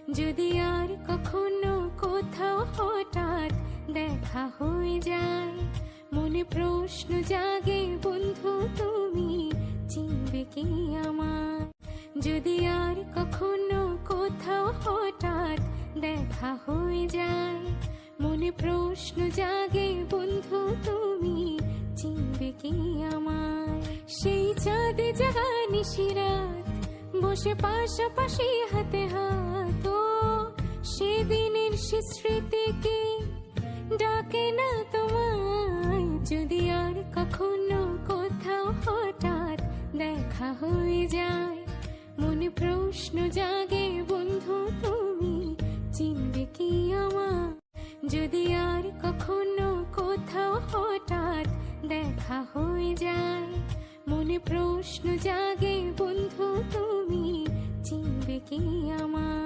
যদি আর কখনো কোথাও হঠাৎ দেখা হয়ে যায়, মনে প্রশ্ন জাগে বন্ধু তুমি চিনবে কি আমায়। যদি আর কখনো কোথাও হঠাৎ দেখা হয়ে যায়, মনে প্রশ্ন জাগে বন্ধু তুমি চিনবে কি আমায়। সেই চাঁদে জাগা নিশিরাত বসে পাশাপাশি হাতে হাত, ও সেদিনের সে স্মৃতি কি ডাকে না তোমায়। যদি আর কখনো কোথাও হঠাৎ দেখা হয়ে যায়, মনে প্রশ্ন জাগে বন্ধু তুমি চিনবে কি আমায়। যদি